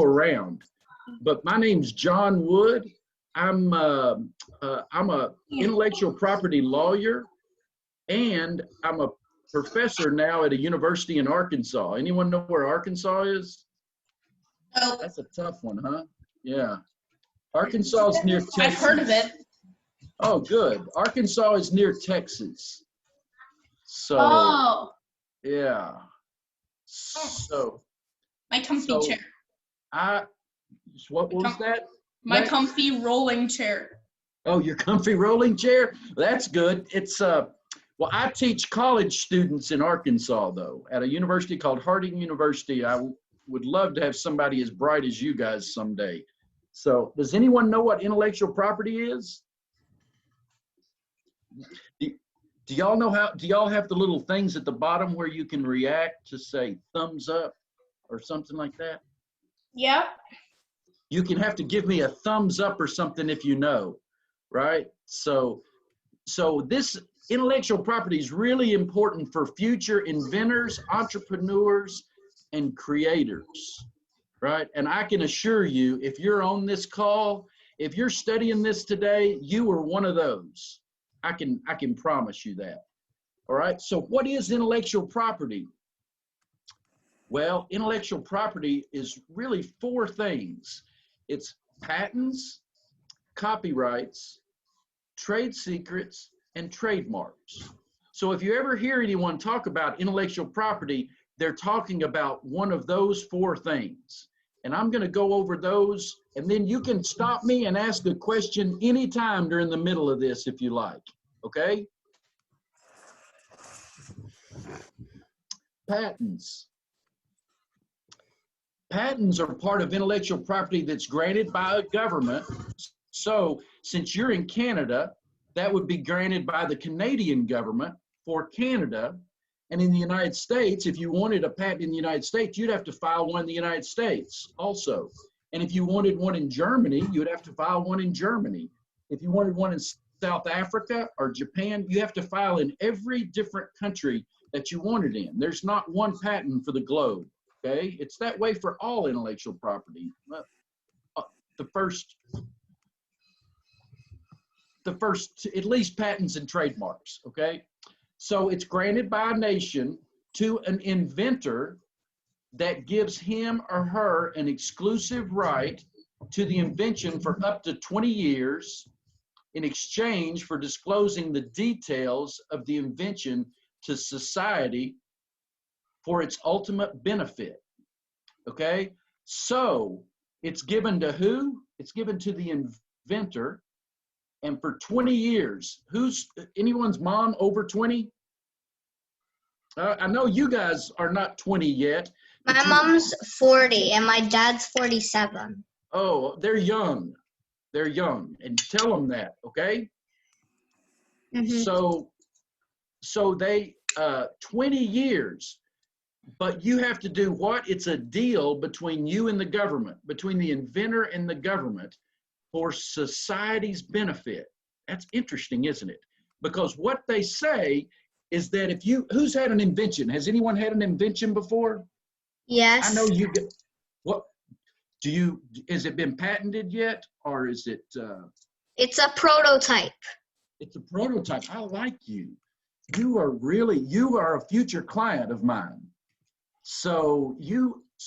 around. But my name's John Wood. I'm a intellectual property lawyer, and I'm a professor now at a university in Arkansas. Anyone know where Arkansas is? Oh, That's a tough one, huh? Yeah. Arkansas is near Texas. I've heard of it. Oh, good. Arkansas is near Texas. So, Oh, yeah. So, my comfy chair. What was that? My comfy rolling chair. Oh, your comfy rolling chair? That's good. It's, well, I teach college students in Arkansas, though, at a university called Harding University. I would love to have somebody as bright as you guys someday. So, does anyone know what intellectual property is? Do y'all know how, do y'all have the little things at the bottom where you can react to say thumbs up or something like that? Yep. You can have to give me a thumbs up or something if you know, right? So this intellectual property is really important for future inventors, entrepreneurs, and creators, right? And I can assure you, if you're on this call, if you're studying this today, you are one of those. I can promise you that. All right. So what is intellectual property? Well, intellectual property is really four things. It's patents, copyrights, trade secrets, and trademarks. So if you ever hear anyone talk about intellectual property, they're talking about one of those four things. And I'm going to go over those, and then you can stop me and ask a question anytime during the middle of this if you like. Okay? Patents. Patents are part of intellectual property that's granted by a government. So since you're in Canada, that would be granted by the Canadian government for Canada. And in the United States, if you wanted a patent in the United States, you'd have to file one in the United States also. And if you wanted one in Germany, you would have to file one in Germany. If you wanted one in South Africa or Japan, you have to file in every different country that you wanted in. There's not one patent for the globe, okay? It's that way for all intellectual property. The first, at least patents and trademarks, okay? So it's granted by a nation to an inventor that gives him or her an exclusive right to the invention for up to 20 years in exchange for disclosing the details of the invention to society for its ultimate benefit. Okay? So it's given to who? It's given to the inventor. And for 20 years, anyone's mom over 20? I know you guys are not 20 yet. My mom's 40 and my dad's 47. Oh, they're young. They're young. And tell them that, okay? Mm-hmm. So they, 20 years, but you have to do what? It's a deal between you and the government, between the inventor and the government for society's benefit. That's interesting, isn't it? Because what they say is that if you, who's had an invention? Has anyone had an invention before? Yes. I know you get, what, has it been patented yet? Or is it? It's a prototype. It's a prototype. I like you. You are a future client of mine. So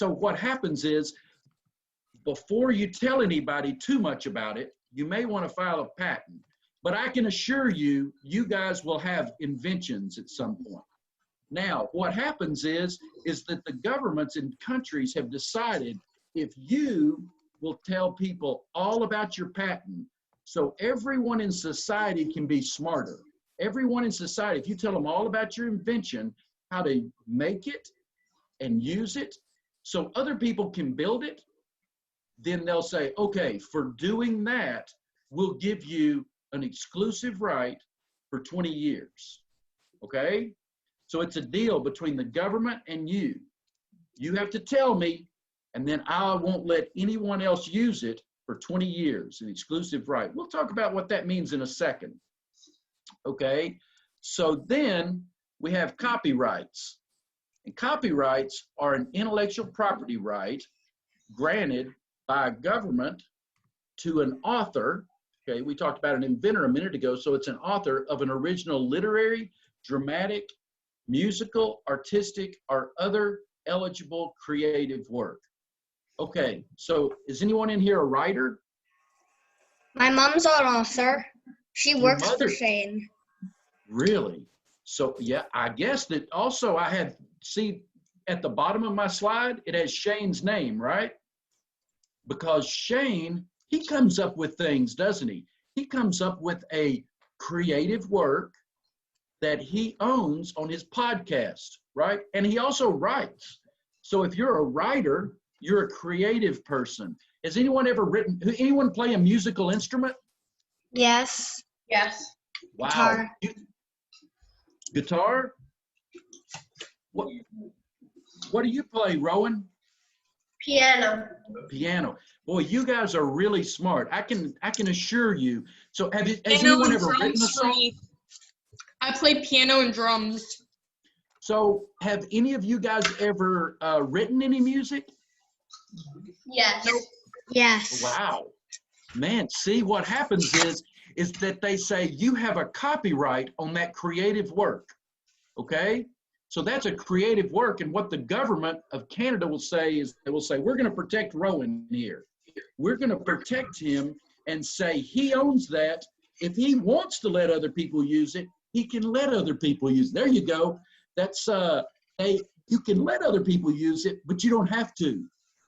what happens is, before you tell anybody too much about it, you may want to file a patent. But I can assure you, you guys will have inventions at some point. Now, what happens is that the governments and countries have decided if you will tell people all about your patent, so everyone in society can be smarter. Everyone in society, if you tell them all about your invention, how to make it and use it, so other people can build it, then they'll say, okay, for doing that, we'll give you an exclusive right for 20 years, okay? So it's a deal between the government and you. You have to tell me, and then I won't let anyone else use it for 20 years, an exclusive right. We'll talk about what that means in a second, okay? So then we have copyrights. And copyrights are an intellectual property right granted by a government to an author. Okay, we talked about an inventor a minute ago, so it's an author of an original literary, dramatic, musical, artistic, or other eligible creative work. Okay, so is anyone in here a writer? My mom's an author. She Your works for mother? Shane. Really? So yeah, I guess that also I had, see at the bottom of my slide, it has Shane's name, right? Because Shane, he comes up with things, doesn't he? He comes up with a creative work that he owns on his podcast, right? And he also writes. So if you're a writer, you're a creative person. Has anyone ever written, anyone play a musical instrument? Yes. Yes. Wow. Guitar. Guitar? What do you play, Rowan? Piano. Piano. Boy, you guys are really smart. I can assure you. So has Piano anyone and ever written a drums for song? me. I play piano and drums. So have any of you guys ever written any music? Yes. Nope. Yes. Wow. Man, see what happens is that they say you have a copyright on that creative work. Okay? So that's a creative work, and what the government of Canada will say is they will say, we're going to protect Rowan here. We're going to protect him and say he owns that. If he wants to let other people use it, he can let other people use it. There you go. That's you can let other people use it, but you don't have to,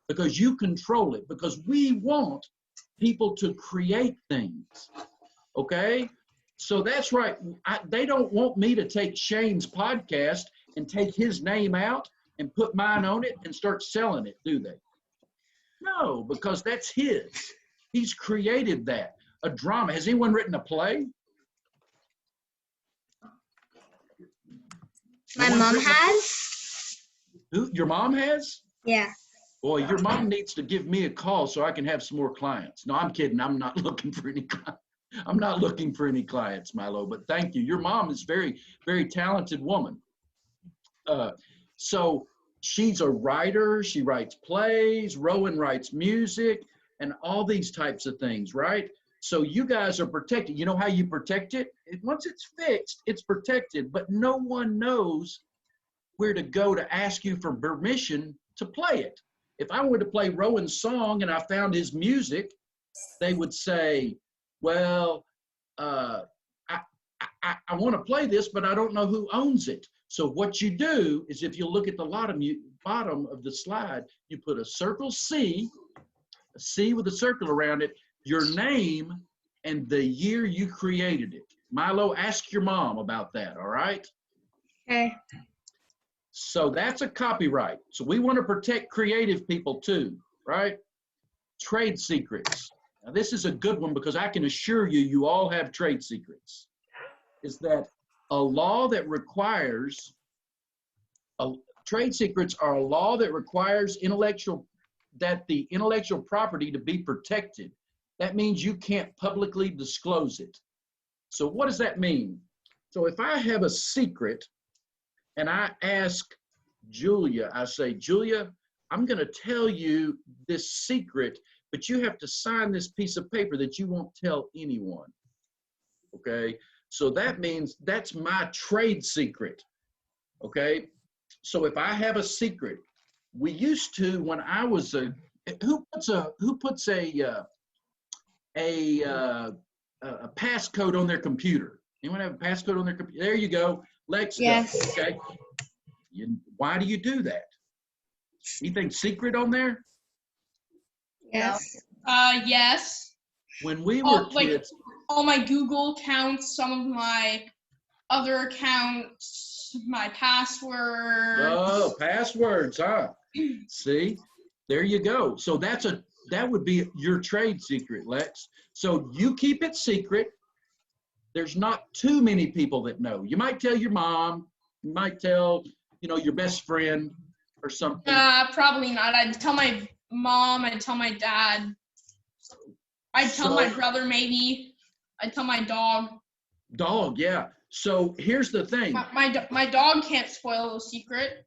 because you control it, because we want people to create things. Okay? So that's right. They don't want me to take Shane's podcast and take his name out and put mine on it and start selling it, do they? No, because that's his. He's created that. A drama. Has anyone written a play? My mom has? Who? Your mom has? Yeah. Boy, your mom needs to give me a call so I can have some more clients. No, I'm kidding. I'm not looking for any clients. I'm not looking for any clients, Milo, but thank you. Your mom is very, very talented woman. So she's a writer. She writes plays. Rowan writes music and all these types of things, right? So you guys are protected. You know how you protect it? Once it's fixed, it's protected, but no one knows where to go to ask you for permission to play it. If I were to play Rowan's song and I found his music, they would say, well, I want to play this, but I don't know who owns it. So what you do is, if you look at the bottom of the slide, you put a circle C, a C with a circle around it, your name, and the year you created it. Milo, ask your mom about that, all right? Okay. So that's a copyright. So we want to protect creative people too, right? Trade secrets. Now this is a good one, because I can assure you, you all have trade secrets. Is that a law that requires, trade secrets are a law that requires the intellectual property to be protected. That means you can't publicly disclose it. So what does that mean? So if I have a secret and I ask Julia, I say, Julia, I'm going to tell you this secret, but you have to sign this piece of paper that you won't tell anyone. Okay? So that means that's my trade secret. Okay? So if I have a secret, we used to, when I was who puts a passcode on their computer? Anyone have a passcode on their computer? There you go. Lex, Yes. go. Okay. Why do you do that? Anything secret on there? Yes. Yes. When we were kids. All my Google accounts, some of my other accounts, my passwords. Oh, passwords, huh? See, there you go. So that would be your trade secret, Lex. So you keep it secret. There's not too many people that know. You might tell your mom, you might tell, your best friend or something. Probably not. I'd tell my mom, I'd tell my dad. I'd tell my brother maybe. I'd tell my dog. Dog, yeah. So here's the thing. My dog can't spoil a secret.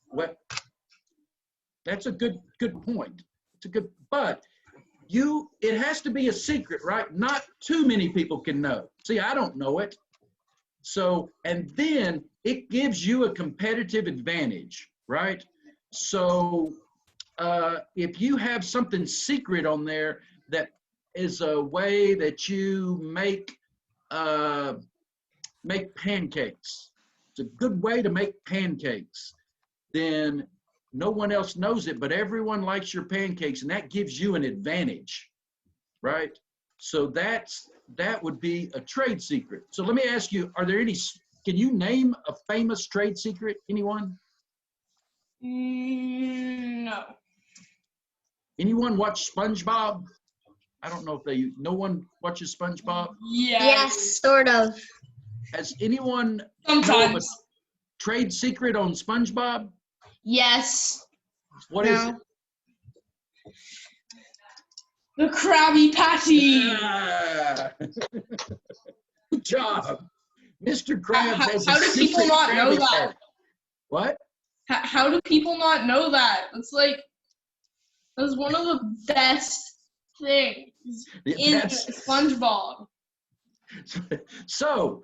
What? That's a good point. It's a good, but it has to be a secret, right? Not too many people can know. See, I don't know it. So, and then it gives you a competitive advantage, right? So, if you have something secret on there that is a way that you make pancakes, it's a good way to make pancakes, then no one else knows it, but everyone likes your pancakes, and that gives you an advantage, right? So that would be a trade secret. So let me ask you, can you name a famous trade secret, anyone? No. Anyone watch SpongeBob? I don't know if no one watches SpongeBob? Yes, sort of. Has anyone Sometimes. know of a trade secret on SpongeBob? Yes. What is it? The Krabby Patty. Yeah. Good job. Mr. Krabs has a How do secret people not know Krabby that? Patty. What? How do people not know that? It's like, that's one of the best things in SpongeBob. So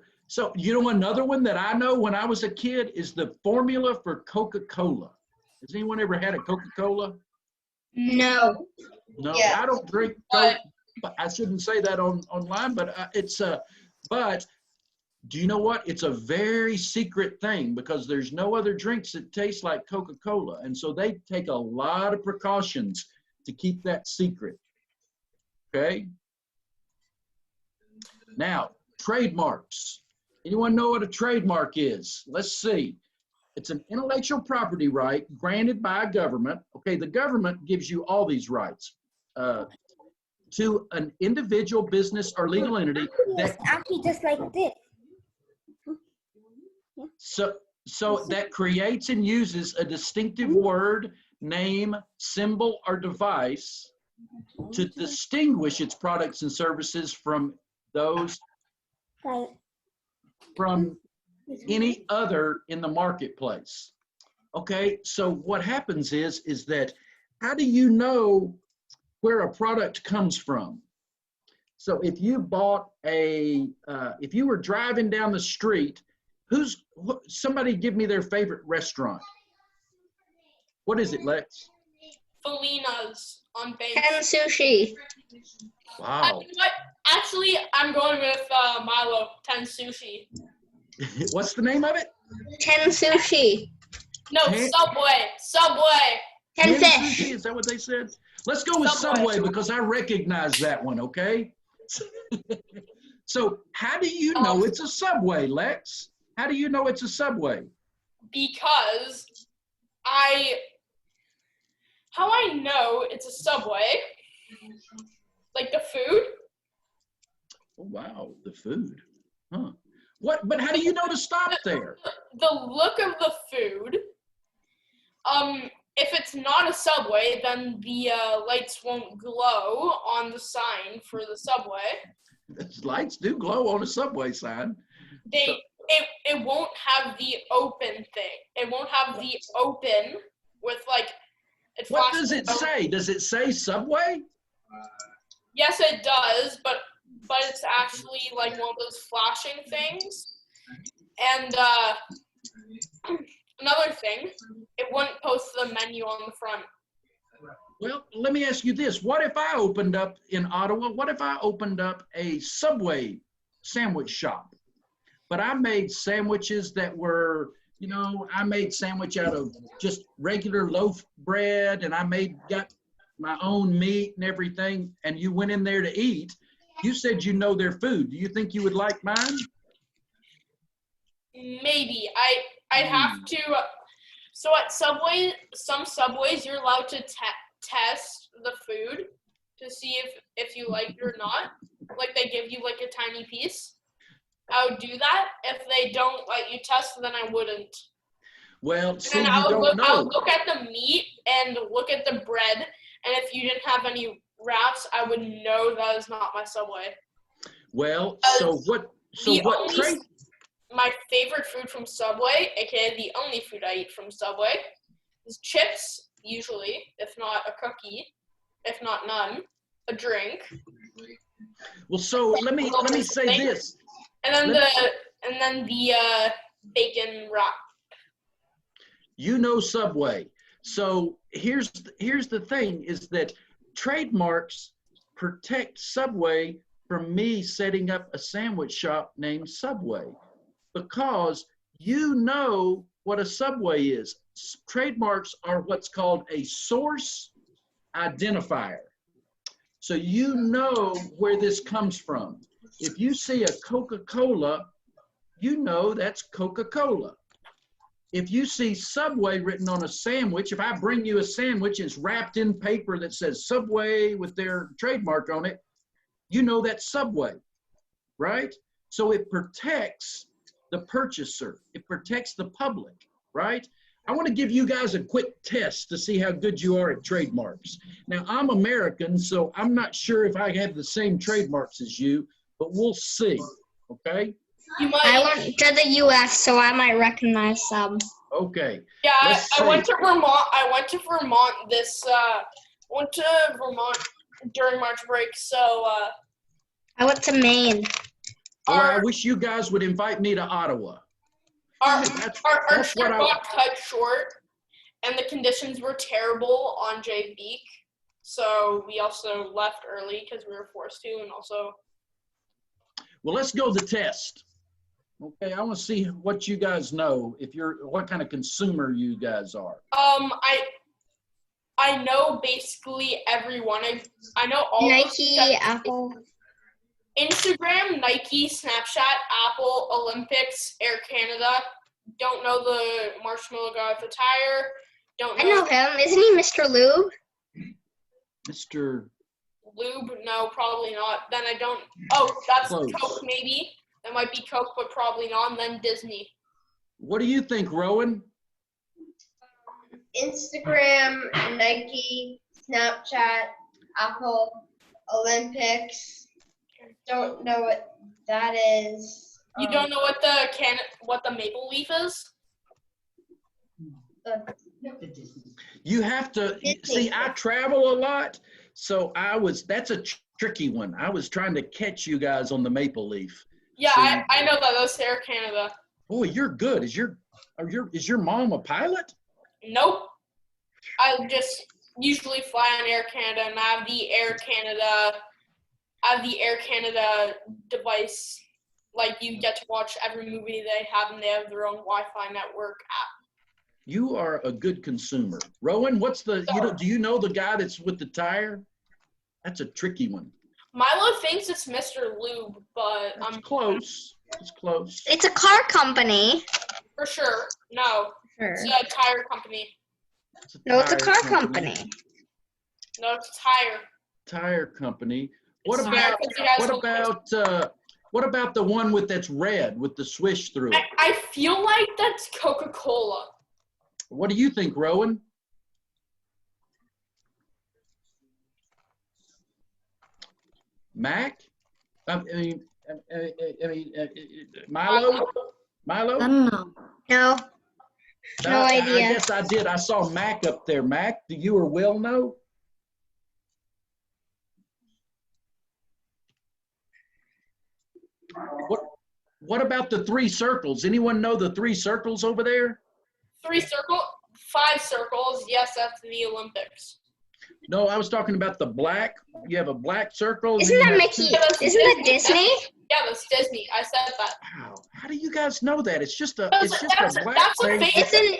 you know, another one that I know when I was a kid is the formula for Coca-Cola. Has anyone ever had a Coca-Cola? No. No, Yeah. I don't drink Coke. But I shouldn't say that online, but but do you know what? It's a very secret thing because there's no other drinks that taste like Coca-Cola. And so they take a lot of precautions to keep that secret. Okay? Now, trademarks. Anyone know what a trademark is? Let's see. It's an intellectual property right granted by a government. Okay, the government gives you all these rights to an individual, business, or legal entity that actually just like this. so that creates and uses a distinctive word, name, symbol, or device to distinguish its products and services from those from any other in the marketplace. Okay, so what happens is that how do you know where a product comes from? So if you bought if you were driving down the street, somebody give me their favorite restaurant. What is it, Lex? Felina's on base. Ten Sushi. Wow. What? Actually, I'm going with Milo, 10 Sushi. What's the name of it? Ten Sushi. No, Subway. 10 Ten Fish. Sushi, is that what they said? Let's go with Subway because I recognize that one, okay? So how do you know it's a Subway, Lex? How do you know it's a Subway? Because how I know it's a Subway, like the food. Oh, wow, the food. Huh. But how do you know to stop there? The look of the food. If it's not a Subway, then the lights won't glow on the sign for the Subway. Lights do glow on a Subway sign. It won't have the open thing. It won't have the open with like. What does it say? Does it say Subway? Yes, it does, but it's actually like one of those flashing things. And another thing, it wouldn't post the menu on the front. Well, let me ask you this. What if I opened up in Ottawa, what if I opened up a Subway sandwich shop? But I made sandwiches that were, you know, I made sandwich out of just regular loaf bread, and got my own meat and everything, and you went in there to eat. You said you know their food. Do you think you would like mine? Maybe. I'd have to. So at Subway, some Subways, you're allowed to test the food to see if you like it or not. Like they give you like a tiny piece. I would do that. If they don't let you test, then I wouldn't. Well, see, and you don't know. I'll look at the meat and look at the bread, and if you didn't have any wraps, I would know that is not my Subway. Well, My favorite food from Subway, aka the only food I eat from Subway, is chips, usually, if not a cookie, if not none, a drink. Well, so let me say this. And then the bacon wrap. You know Subway. So here's the thing is that trademarks protect Subway from me setting up a sandwich shop named Subway, because you know what a Subway is. Trademarks are what's called a source identifier. So you know where this comes from. If you see a Coca-Cola, you know that's Coca-Cola. If you see Subway written on a sandwich, if I bring you a sandwich, it's wrapped in paper that says Subway with their trademark on it, you know that's Subway, right? So it protects the purchaser. It protects the public, right? I want to give you guys a quick test to see how good you are at trademarks. Now, I'm American, so I'm not sure if I have the same trademarks as you, but we'll see, okay? I went to the U.S., so I might recognize some. Okay. Yeah, I went to Vermont. I went to Vermont during March break, so. I went to Maine. Well, I wish you guys would invite me to Ottawa. Our trip got cut short, and the conditions were terrible on J Beak, so we also left early because we were forced to, and also. Well, let's go to the test. Okay, I want to see what you guys know, what kind of consumer you guys are. I know basically everyone. I know all Nike, Apple. Instagram, Nike, Snapchat, Apple, Olympics, Air Canada. Don't know the marshmallow guy with the tire. I know him. Isn't he Mr. Lube? Mr. Lube? No, probably not. Then I don't. Oh, that's Close. Coke maybe. That might be Coke, but probably not. And then Disney. What do you think, Rowan? Instagram, Nike, Snapchat, Apple, Olympics. Don't know what that is. You don't know what the maple leaf is? You have to see. I travel a lot, so that's a tricky one. I was trying to catch you guys on the maple leaf. Yeah, So, I know that. That's Air Canada. Boy, you're good. Is your mom a pilot? Nope. I just usually fly on Air Canada, and I have the Air Canada device. Like, you get to watch every movie they have, and they have their own Wi-Fi network app. You are a good consumer. Rowan, do you know the guy that's with the tire? That's a tricky one. Milo thinks it's Mr. Lube, but I'm close. It's close. It's a car company. For sure. No. Sure. It's a tire company. It's a car company. No, it's a tire. Tire company. What It's about the one that's red with the swish through it? I feel like that's Coca-Cola. What do you think, Rowan? Mac? Milo? Milo? I don't know. No. No idea. I guess I did. I saw Mac up there. Mac, do you or Will know? What about the 3 circles? Anyone know the 3 circles over there? 5 circles. Yes, that's the Olympics. No, I was talking about the black. You have a black circle. Isn't that Mickey? Isn't that Disney? Yeah, that's Disney. I said that. Wow. How do you guys know that? It's just a That's black thing. It's in the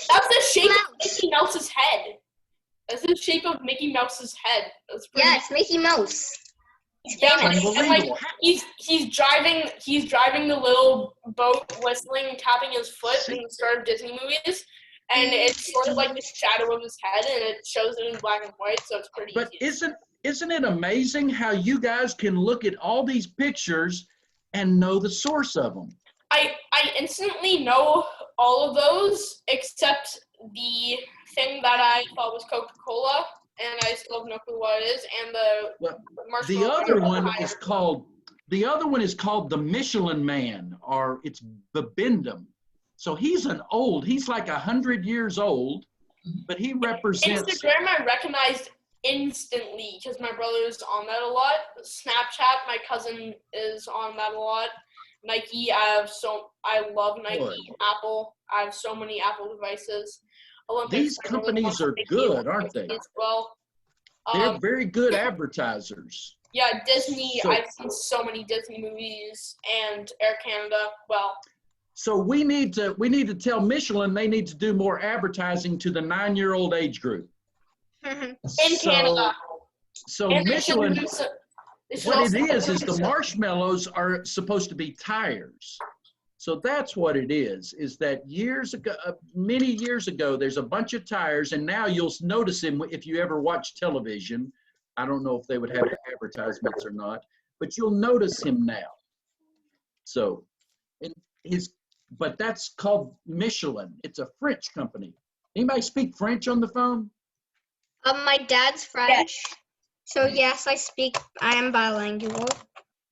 That's the shape of Mickey Mouse's head. That's the shape of Mickey Mouse's head. Yeah, it's Mickey Mouse. Yeah, and like he's driving the little boat, whistling, tapping his foot in the start of Disney movies, and it's sort of like the shadow of his head, and it shows it in black and white, so it's pretty But easy. isn't it amazing how you guys can look at all these pictures and know the source of them? I instantly know all of those except the thing that I thought was Coca-Cola, and I still have no clue what it is, and the other one is called the Michelin Man, or it's Babindum. So he's like 100 years old, but he represents. Instagram I recognized instantly because my brother's on that a lot. Snapchat, my cousin is on that a lot. Nike, I love Nike. Boy. Apple, I have so many Apple devices. Olympics, These companies are good, aren't they? as well. They're very good advertisers. Yeah, Disney. So- I've seen so many Disney movies and Air Canada. Well, So we need to tell Michelin they need to do more advertising to the 9-year-old age group. in Canada. So And they should Michelin, use they should what also it is use the marshmallows are supposed to be tires. So that's what it is that years ago, many years ago, there's a bunch of tires, and now you'll notice him if you ever watch television. I don't know if they would have advertisements or not, but you'll notice him now. So, but that's called Michelin. It's a French company. Anybody speak French on the phone? My dad's French. So yes, I am bilingual.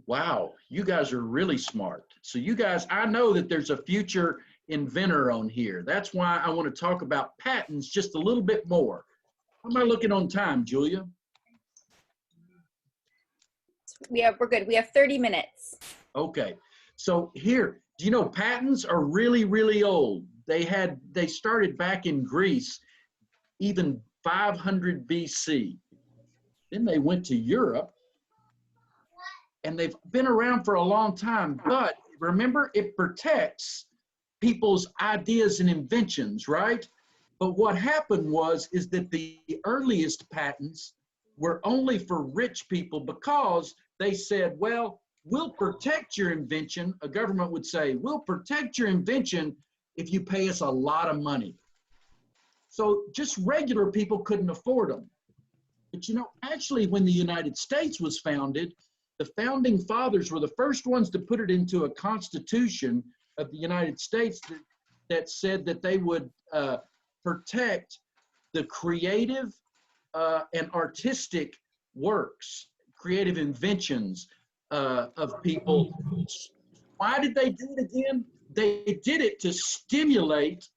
Wow, you guys are really smart. So you guys, I know that there's a future inventor on here. That's why I want to talk about patents just a little bit more. How am I looking on time, Julia? We're good. We have 30 minutes. Okay, so here, do you know patents are really, really old? They started back in Greece, even 500 BC. Then they went to Europe, and they've been around for a long time. But remember, it protects people's ideas and inventions, right? But what happened is that the earliest patents were only for rich people because they said, well, we'll protect your invention. A government would say, we'll protect your invention if you pay us a lot of money. So just regular people couldn't afford them. But you know, actually when the United States was founded, the founding fathers were the first ones to put it into a constitution of the United States that said that they would protect the creative and artistic works, creative inventions of people. Why did they do it again? They did it to stimulate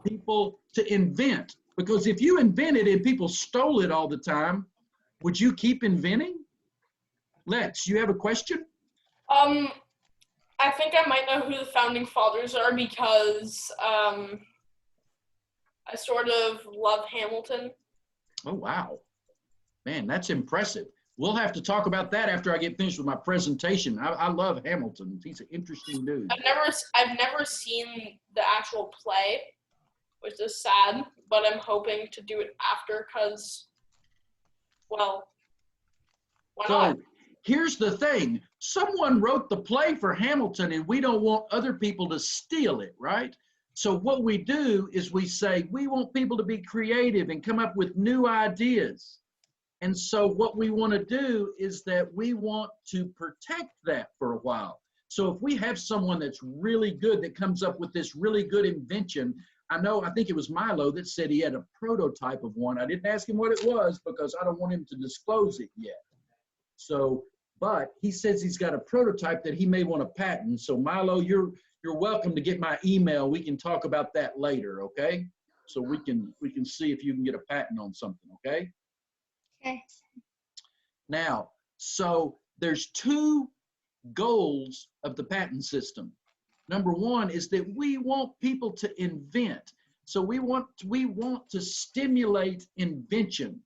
people to invent. Because if you invented and people stole it all the time, would you keep inventing? Lex, you have a question? I think I might know who the founding fathers are because I sort of love Hamilton. Oh, wow. Man, that's impressive. We'll have to talk about that after I get finished with my presentation. I love Hamilton. He's an interesting dude. I've never seen the actual play, which is sad, but I'm hoping to do it after because, well, why not? So here's the thing. Someone wrote the play for Hamilton and we don't want other people to steal it, right? So what we do is we say, we want people to be creative and come up with new ideas. And so what we want to do is that we want to protect that for a while. So if we have someone that's really good that comes up with this really good invention, I think it was Milo that said he had a prototype of one. I didn't ask him what it was because I don't want him to disclose it yet. So, but he says he's got a prototype that he may want to patent. So Milo, you're welcome to get my email. We can talk about that later, okay? So we can see if you can get a patent on something, okay? Okay. Now, so there's two goals of the patent system. Number one is that we want people to invent. So we want to stimulate invention.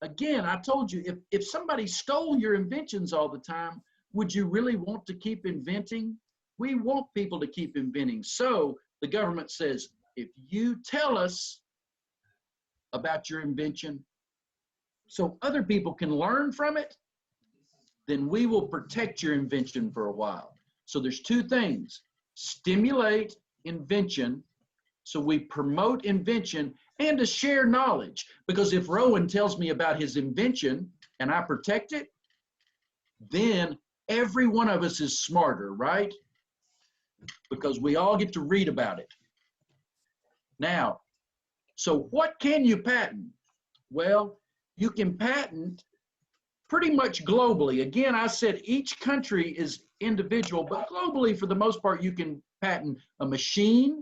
Again, I told you, if somebody stole your inventions all the time, would you really want to keep inventing? We want people to keep inventing. So the government says, if you tell us about your invention so other people can learn from it, then we will protect your invention for a while. So there's two things: stimulate invention, so we promote invention, and to share knowledge. Because if Rowan tells me about his invention and I protect it, then every one of us is smarter, right? Because we all get to read about it. Now, so what can you patent? Well, you can patent pretty much globally. Again, I said each country is individual, but globally, for the most part, you can patent a machine,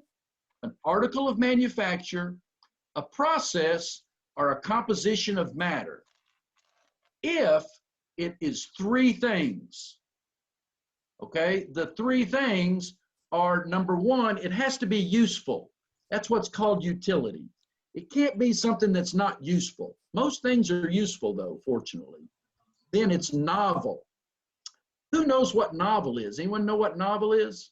an article of manufacture, a process or a composition of matter if it is three things. Okay, the three things are, number one, it has to be useful. That's what's called utility. It can't be something that's not useful. Most things are useful though, fortunately. Then it's novel. Who knows what novel is? Anyone know what novel is?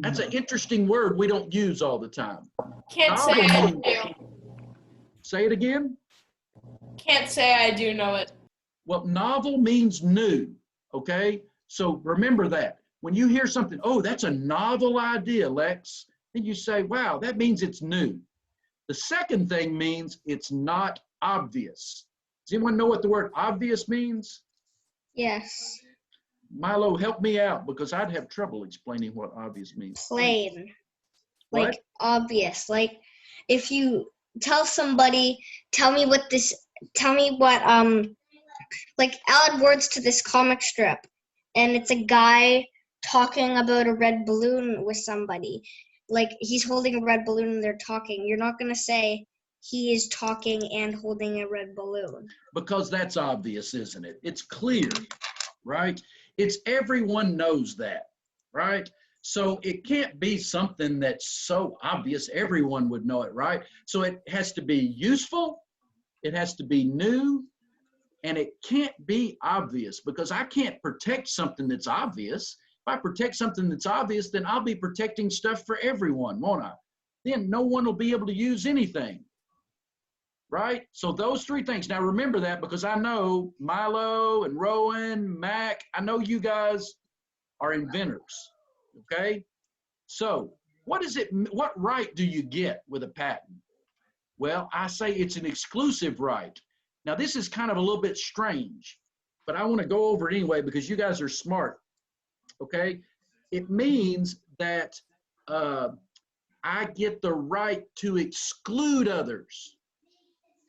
That's an interesting word we don't use all the time. Can't say I Novel do. means, say it again? Can't say I do know it. Well, novel means new, okay? So remember that. When you hear something, oh, that's a novel idea, Lex, then you say, wow, that means it's new. The second thing means it's not obvious. Does anyone know what the word obvious means? Yes. Milo, help me out because I'd have trouble explaining what obvious means. Plain. What? Like obvious. Like if you tell somebody, tell me what, like add words to this comic strip, and it's a guy talking about a red balloon with somebody. Like he's holding a red balloon and they're talking. You're not going to say he is talking and holding a red balloon. Because that's obvious, isn't it? It's clear, right? It's everyone knows that, right? So it can't be something that's so obvious everyone would know it, right? So it has to be useful, it has to be new, and it can't be obvious because I can't protect something that's obvious. If I protect something that's obvious, then I'll be protecting stuff for everyone, won't I? Then no one will be able to use anything, right? So those three things. Now remember that because I know Milo and Rowan, Mac, I know you guys are inventors, okay? So what right do you get with a patent? Well, I say it's an exclusive right. Now this is kind of a little bit strange, but I want to go over it anyway because you guys are smart, okay? It means that I get the right to exclude others.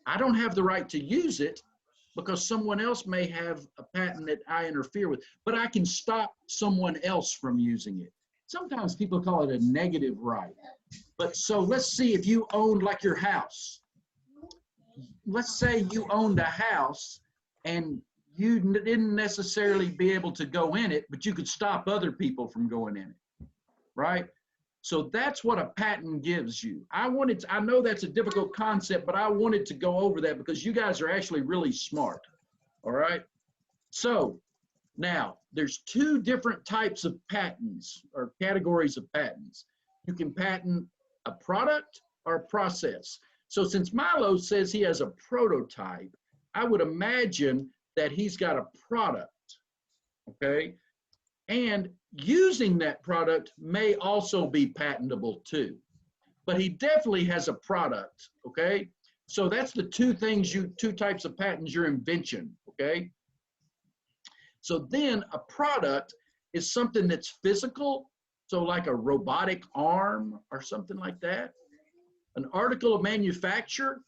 I don't have the right to use it because someone else may have a patent that I interfere with, but I can stop someone else from using it. Sometimes people call it a negative right. But so let's see if you owned like your house. Let's say you owned a house and you didn't necessarily be able to go in it, but you could stop other people from going in it, right? So that's what a patent gives you. I know that's a difficult concept, but I wanted to go over that because you guys are actually really smart, all right? So now there's two different types of patents or categories of patents. You can patent a product or a process. So since Milo says he has a prototype, I would imagine that he's got a product, okay? And using that product may also be patentable too. But he definitely has a product, okay? So that's the two types of patents, your invention, okay? So then a product is something that's physical, so like a robotic arm or something like that. An article of manufacture,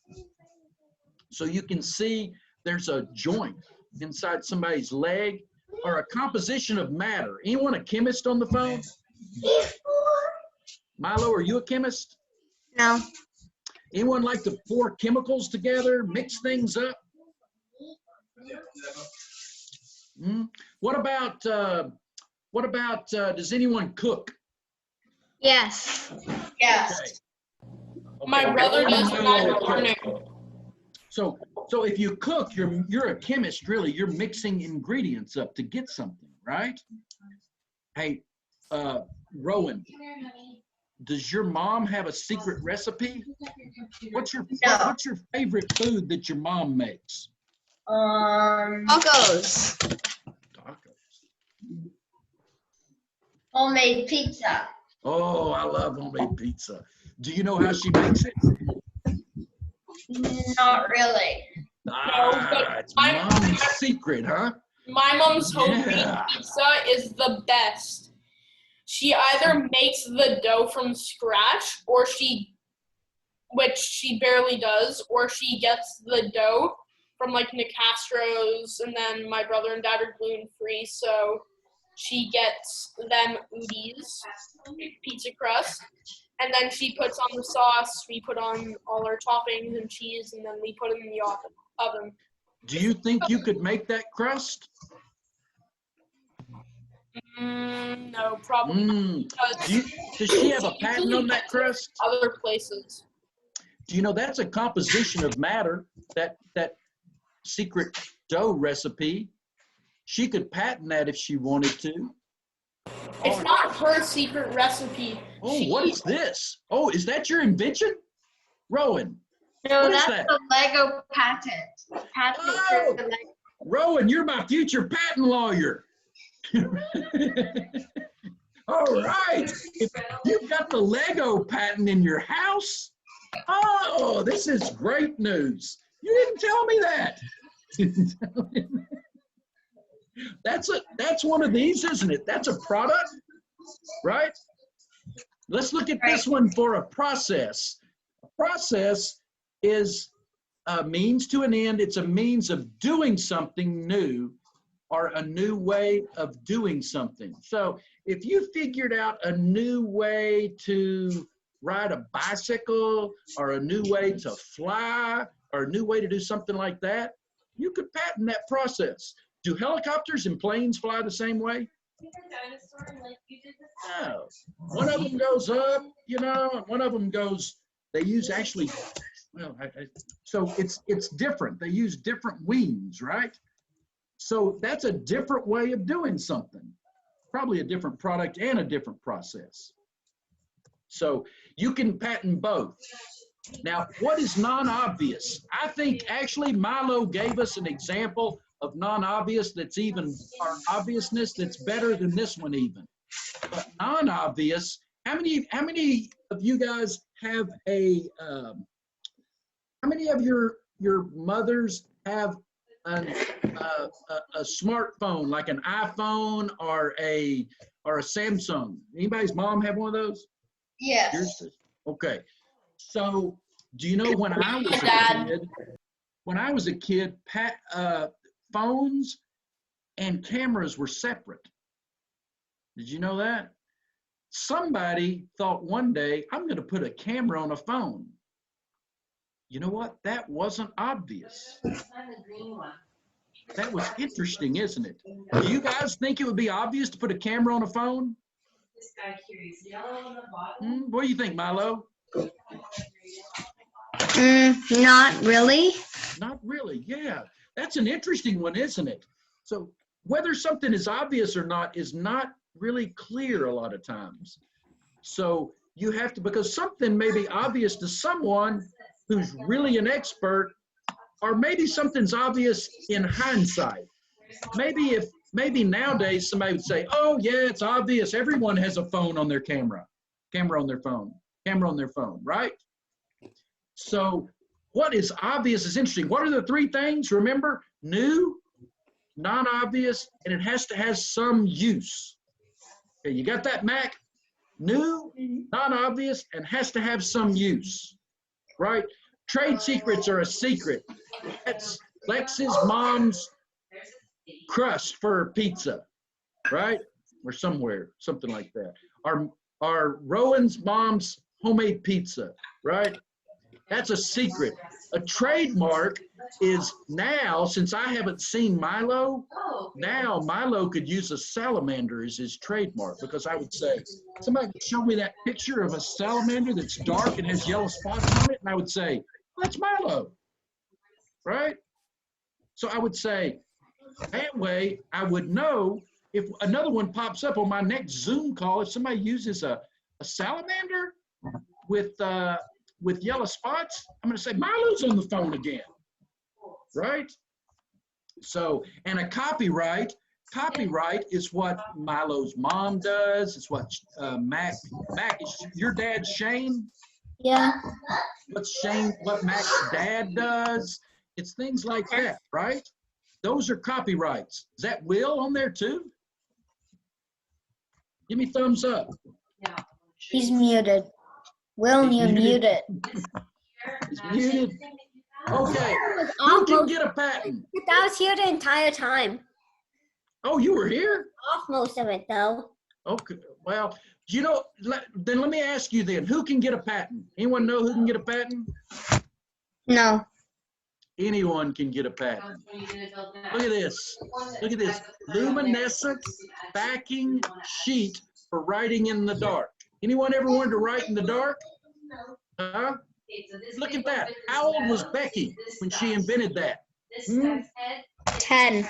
so you can see there's a joint inside somebody's leg, or a composition of matter. Anyone a chemist on the phone? Milo, are you a chemist? No. Anyone like to pour chemicals together, mix things up? What about, does anyone cook? Yes. Yes. Okay. My brother does not. So if you cook, you're a chemist, really. You're mixing ingredients up to get something, right? Hey, Rowan, does your mom have a secret recipe? What's your favorite food that your mom makes? Tacos. Tacos. Homemade pizza. Oh, I love homemade pizza. Do you know how she makes it? Not really. It's mom's secret, huh? My mom's homemade pizza is the best. She either makes the dough from scratch, which she barely does, or she gets the dough from like Nicastro's, and then my brother and dad are gluten-free, so she gets them udis, pizza crust, and then she puts on the sauce. We put on all our toppings and cheese, and then we put them in the oven. Do you think you could make that crust? No, probably not. Does she have a patent on that crust? Other places. Do you know that's a composition of matter, that secret dough recipe? She could patent that if she wanted to. It's not her secret recipe. Oh, what is this? Oh, is that your invention? Rowan. No, What is that's that? the Lego patent. Patent for the Lego. Rowan, you're my future patent lawyer. All right. If you've got the Lego patent in your house, oh, this is great news. You didn't tell me that. That's one of these, isn't it? That's a product, right? Let's look at this one for a process. A process is a means to an end. It's a means of doing something new, or a new way of doing something. So if you figured out a new way to ride a bicycle, or a new way to fly, or a new way to do something like that, you could patent that process. Do helicopters and planes fly the same way? No. One of them goes up, and one of them goes, they use actually, well, so it's different. They use different wings, right? So that's a different way of doing something. Probably a different product and a different process. So you can patent both. Now, what is non-obvious? I think actually Milo gave us an example of non-obvious that's even, or obviousness that's better than this one even. But non-obvious, how many of you guys have a, how many of your mothers have a smartphone, like an iPhone or a Samsung? Anybody's mom have one of those? Yes. Yours? Okay. So do you know when I was a kid, phones and cameras were separate. Did you know that? Somebody thought one day, I'm going to put a camera on a phone. You know what? That wasn't obvious. That was interesting, isn't it? Do you guys think it would be obvious to put a camera on a phone? This guy here is yellow on the bottom. What do you think, Milo? Not really. Not really, yeah. That's an interesting one, isn't it? So whether something is obvious or not is not really clear a lot of times. So you have to, because something may be obvious to someone who's really an expert, or maybe something's obvious in hindsight. Maybe nowadays somebody would say, oh yeah, it's obvious. Everyone has a phone on their camera on their phone, right? So what is obvious is interesting. What are the three things? Remember, new, non-obvious, and it has to have some use. Okay, you got that, Mac? New, non-obvious, and has to have some use, right? Trade secrets are a secret. That's Lex's mom's crust for pizza, right? Or somewhere, something like that. Or Rowan's mom's homemade pizza, right? That's a secret. A trademark is now, since I haven't seen Milo, now Milo could use a salamander as his trademark, because I would say, somebody could show me that picture of a salamander that's dark and has yellow spots on it, and I would say, that's Milo, right? So I would say, that way I would know if another one pops up on my next Zoom call, if somebody uses a salamander with yellow spots, I'm going to say, Milo's on the phone again, right? So, and a copyright is what Milo's mom does. It's what Mac is your dad, Shane? Yeah. What Mac's dad does. It's things like that, right? Those are copyrights. Is that Will on there too? Give me thumbs up. He's muted. Will, you're muted. He's muted. Okay. Who can get a patent? That was here the entire time. Oh, you were here? Off most of it though. Okay, well, then let me ask you then, who can get a patent? Anyone know who can get a patent? No. Anyone can get a patent. Look at this. Look at this. Luminescent backing sheet for writing in the dark. Anyone ever wanted to write in the dark? Huh? Look at that. How old was Becky when she invented that? 10.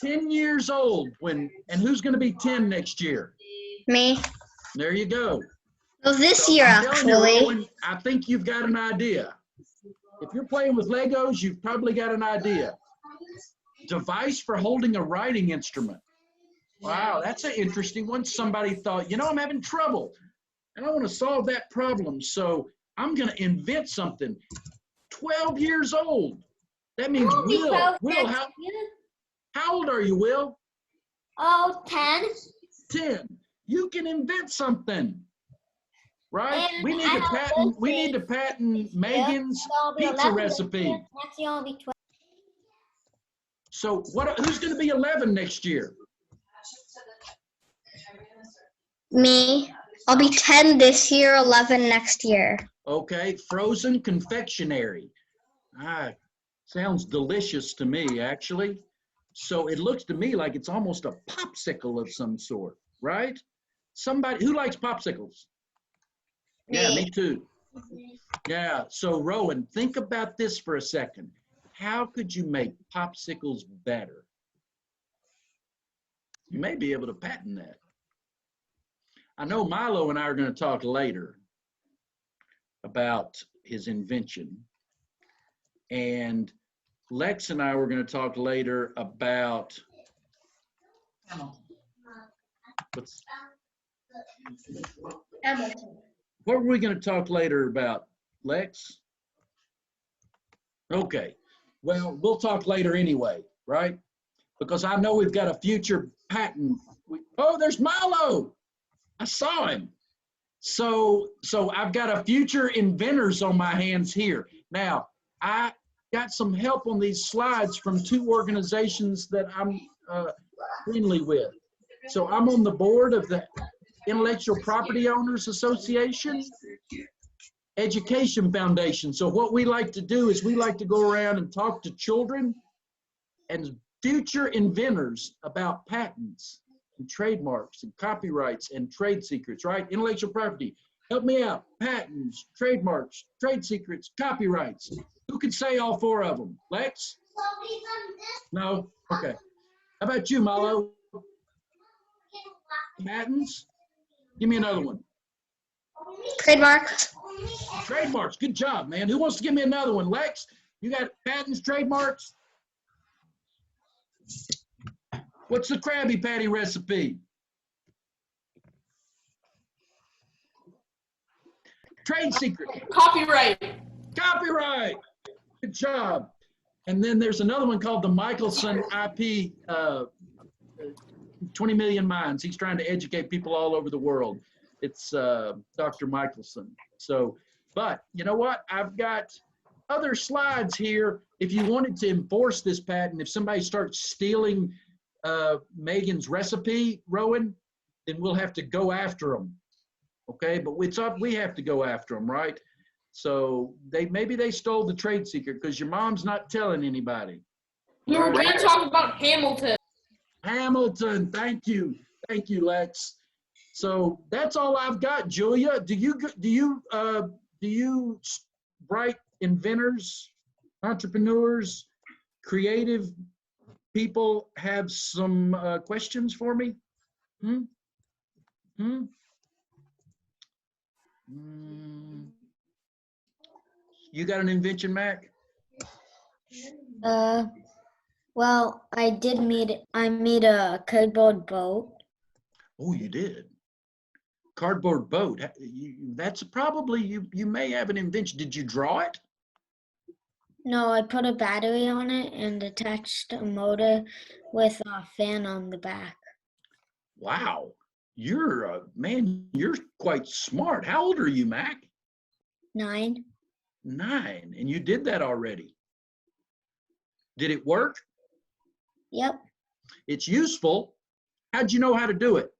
10 years old and who's going to be 10 next year? Me. There you go. Well, this year, I'm telling you, actually. Rowan, I think you've got an idea. If you're playing with Legos, you've probably got an idea. Device for holding a writing instrument. Wow, that's an interesting one. Somebody thought, I'm having trouble and I want to solve that problem. So I'm going to invent something. 12 years old. That means Will, how old are you, Will? Oh, 10. 10. You can invent something. Right? And We need to patent Megan's pizza recipe. Next year I'll be 12. So who's going to be 11 next year? Me. I'll be 10 this year, 11 next year. Okay, frozen confectionery. Sounds delicious to me, actually. So it looks to me like it's almost a popsicle of some sort, right? Somebody who likes popsicles? Yeah, me too. Yeah, so Rowan, think about this for a second. How could you make popsicles better? You may be able to patent that. I know Milo and I are going to talk later about his invention. And Lex and I were going to talk later about what were we going to talk later about, Lex? Okay, well, we'll talk later anyway, right? Because I know we've got a future patent. Oh, there's Milo. I saw him. So I've got a future inventors on my hands here. Now, I got some help on these slides from 2 organizations that I'm friendly with. So I'm on the board of the Intellectual Property Owners Association Education Foundation. So what we like to do is we like to go around and talk to children and future inventors about patents and trademarks and copyrights and trade secrets, right? Intellectual property. Help me out. Patents, trademarks, trade secrets, copyrights. Who can say all 4 of them? Lex? No? Okay. How about you, Malo? Patents? Give me another one. Trademarks. Trademarks. Good job, man. Who wants to give me another one? Lex, you got patents, trademarks? What's the Krabby Patty recipe? Trade secret. Copyright. Copyright. Good job. And then there's another one called the Michelson IP, 20 Million Minds. He's trying to educate people all over the world. It's Dr. Michelson. So, but you know what? I've got other slides here. If you wanted to enforce this patent, if somebody starts stealing Megan's recipe, Rowan, then we'll have to go after them. Okay, but it's up, we have to go after them, right? So maybe they stole the trade secret because your mom's not telling anybody. We were going to talk about Hamilton. Hamilton, thank you, Lex. So that's all I've got. Julia, do you write inventors, entrepreneurs, creative people have some questions for me? You got an invention, Mac? Well, I made a cardboard boat. Oh, you did? Cardboard boat. That's probably, you may have an invention. Did you draw it? No, I put a battery on it and attached a motor with a fan on the back. Wow. You're quite smart. How old are you, Mac? 9. 9. And you did that already. Did it work? Yep. It's useful. How'd you know how to do it?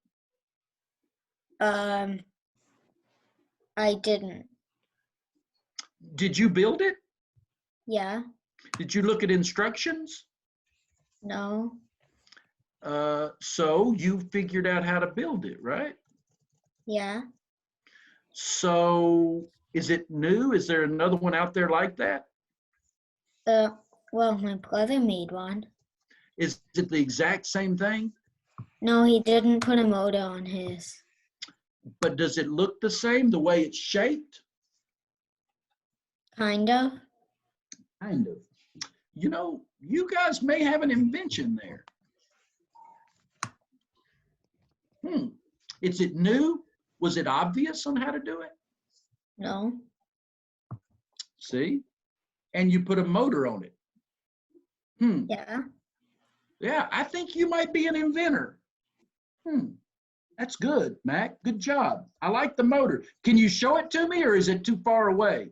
I didn't. Did you build it? Yeah. Did you look at instructions? No. So you figured out how to build it, right? Yeah. So is it new? Is there another one out there like that? Well, my brother made one. Is it the exact same thing? No, he didn't put a motor on his. But does it look the same, the way it's shaped? Kind of. Kind of. You know, you guys may have an invention there. Is it new? Was it obvious on how to do it? No. See? And you put a motor on it. Yeah. Yeah, I think you might be an inventor. That's good, Mac. Good job. I like the motor. Can you show it to me, or is it too far away?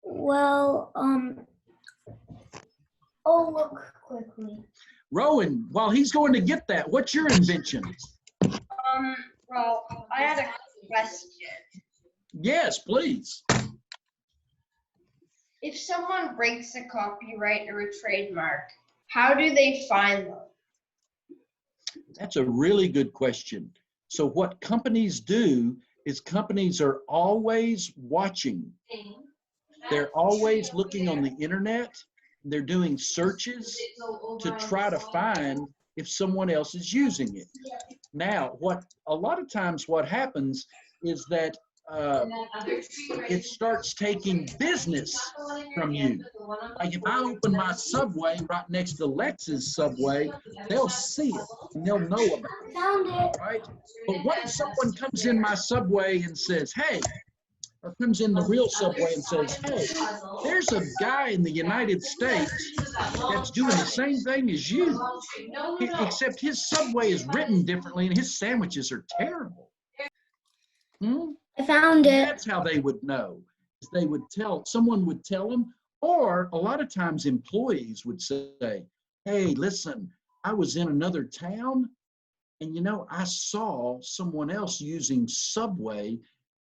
Well, oh, look quickly. Rowan, while he's going to get that, what's your invention? Well, I had a question. Yes, please. If someone breaks a copyright or a trademark, how do they find them? That's a really good question. So what companies do is companies are always watching. They're always looking on the internet. They're doing searches to try to find if someone else is using it. Now, a lot of times what happens is that it starts taking business from you. Like if I open my Subway right next to Lex's Subway, they'll see it and they'll know about it. Found it. Right? But what if someone comes in my Subway and says, hey, or comes in the real Subway and says, hey, there's a guy in the United States that's doing the same thing as you, except his Subway is written differently and his sandwiches are terrible. I found it. That's how they would know. They would someone would tell them, or a lot of times employees would say, hey, listen, I was in another town and I saw someone else using Subway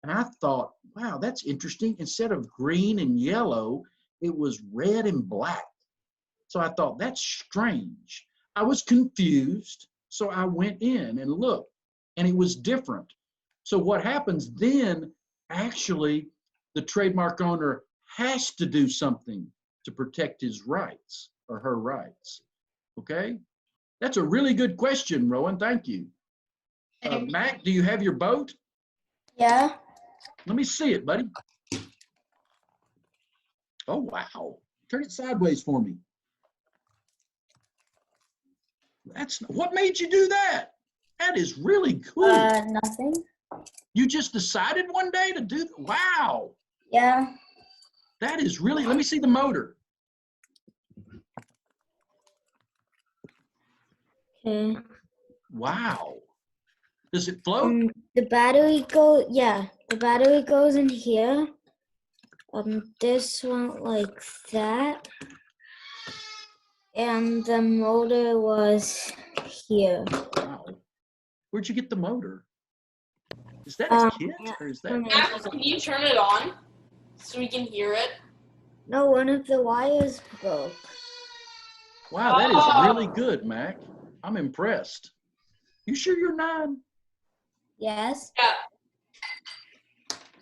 and I thought, wow, that's interesting. Instead of green and yellow, it was red and black. So I thought, that's strange. I was confused, so I went in and looked, and it was different. So what happens then, actually, the trademark owner has to do something to protect his rights or her rights, okay? That's a really good question, Rowan, thank you. Mac, do you have your boat? Yeah. Let me see it, buddy. Oh, wow. Turn it sideways for me. What made you do that? That is really cool. Nothing. You just decided one day to do that? Wow. Yeah. That is really, let me see the motor. Okay. Wow. Does it float? The battery goes in here. This went like that. And the motor was here. Wow. Where'd you get the motor? Is that a kit or is that? Mac, can you turn it on so we can hear it? No, one of the wires broke. Wow, that is really good, Mac. I'm impressed. You sure you're 9? Yes. Yeah.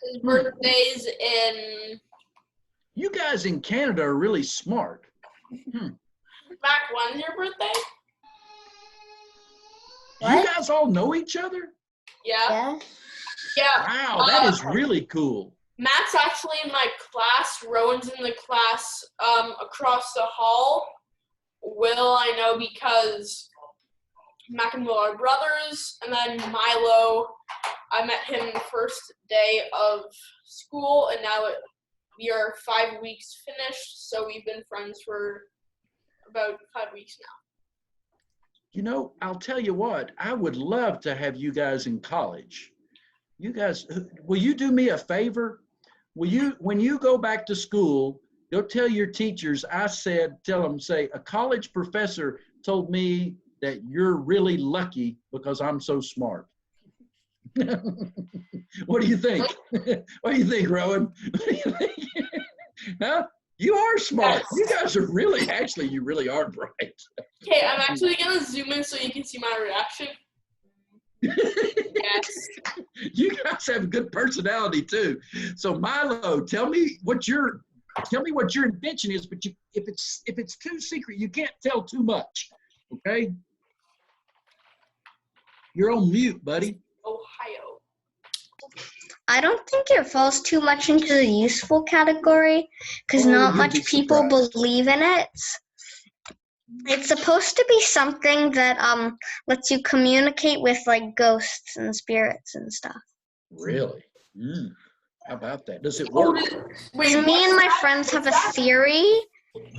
His birthday's in... You guys in Canada are really smart. Mac, when's your birthday? You guys all know each other? Yeah. Yeah. Yeah. Wow, that is really cool. Matt's actually in my class. Rowan's in the class across the hall. Will I know because Mac and Will are brothers. And then Milo, I met him the first day of school, and now we are 5 weeks finished, so we've been friends for about 5 weeks now. I'll tell you what, I would love to have you guys in college. You guys, will you do me a favor? When you go back to school, Go tell your teachers, tell them, say, a college professor told me that you're really lucky because I'm so smart. What do you think? What do you think, Rowan? What do you think? Huh? You are smart. You guys are really, actually, you really are bright. Okay, I'm actually gonna zoom in so you can see my reaction. Yes. You guys have good personality too. So Milo, tell me what your invention is, but if it's too secret, you can't tell too much. Okay? You're on mute, buddy. Ohio. I don't think it falls too much into the useful category because Oh, not you'd much be people surprised. believe in it. It's supposed to be something that lets you communicate with like ghosts and spirits and stuff. Really? How about that? Does it work? Wait, Me and my friends have a theory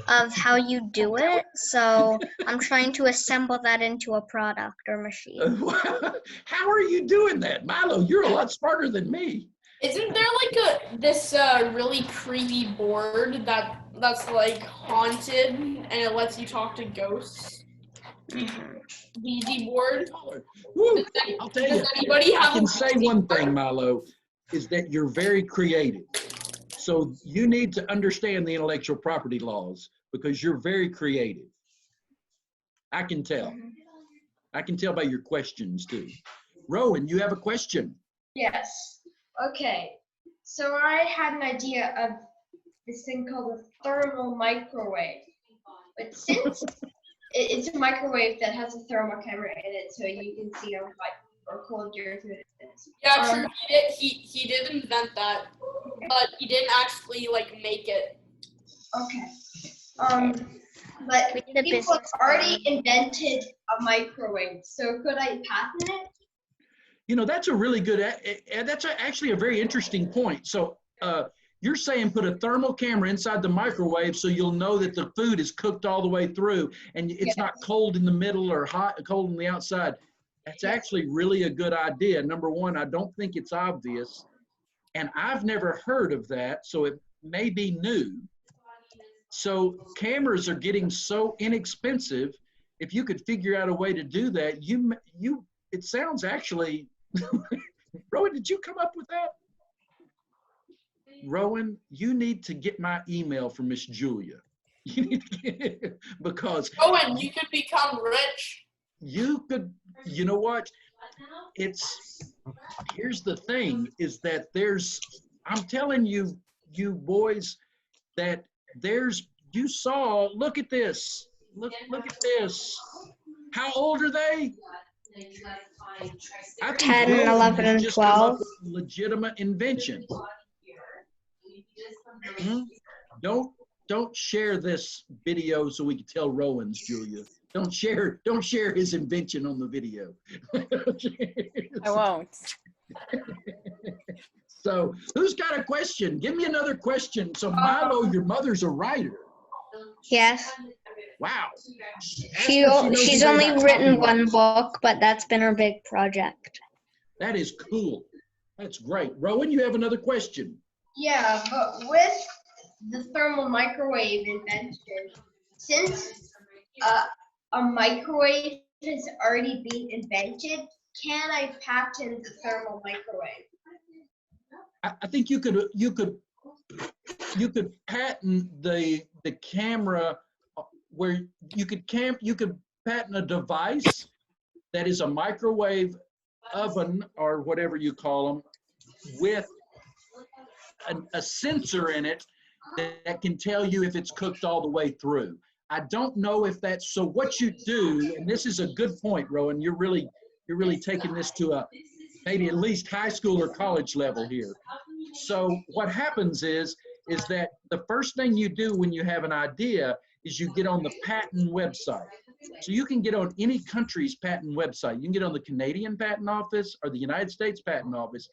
of how you do it, so I'm trying to assemble that into a product or machine. How are you doing that? Milo, you're a lot smarter than me. Isn't there like this really creepy board that's like haunted and it lets you talk to ghosts? Ouija board. Woo, I'll tell you, Does anybody I have can a say Ouija one board? thing, Milo, is that you're very creative. So you need to understand the intellectual property laws because you're very creative. I can tell. I can tell by your questions too. Rowan, you have a question. Yes. Okay. So I had an idea of this thing called a thermal microwave. But since it's a microwave that has a thermal camera in it, so you can see how hot or cold your food is. Yeah, true. He did invent that, but he didn't actually like make it. Okay. But We need a people have business already plan. invented a microwave, so could I patent it? You know, that's a really good, that's actually a very interesting point. So you're saying put a thermal camera inside the microwave so you'll know that the food is cooked all the way through and it's not cold in the middle or cold on the outside. That's actually really a good idea. Number one, I don't think it's obvious. And I've never heard of that, so it may be new. So cameras are getting so inexpensive. If you could figure out a way to do that, it sounds actually, Rowan, did you come up with that? Rowan, you need to get my email from Miss Julia. You need to get, because Owen, you could become rich. you could, you know what? Here's the thing is that I'm telling you, you boys, that look at this. Look at this. How old are they? I think 10, Rowan 11, has and just come up 12. with a legitimate invention. Don't share this video so we can tell Rowan's, Julia. Don't share his invention on the video. I won't. So who's got a question? Give me another question. So Milo, your mother's a writer. Yes. Wow. She's only written one book, but that's been her big project. That is cool. That's great. Rowan, you have another question. Yeah, but with the thermal microwave invention, since a microwave has already been invented, can I patent the thermal microwave? I think you could patent the camera where you could patent a device that is a microwave oven or whatever you call them with a sensor in it that can tell you if it's cooked all the way through. I don't know if that's, so what you do, and this is a good point, Rowan, you're really taking this to a maybe at least high school or college level here. So what happens is that the first thing you do when you have an idea is you get on the patent website. So you can get on any country's patent website. You can get on the Canadian Patent Office or the United States Patent Office.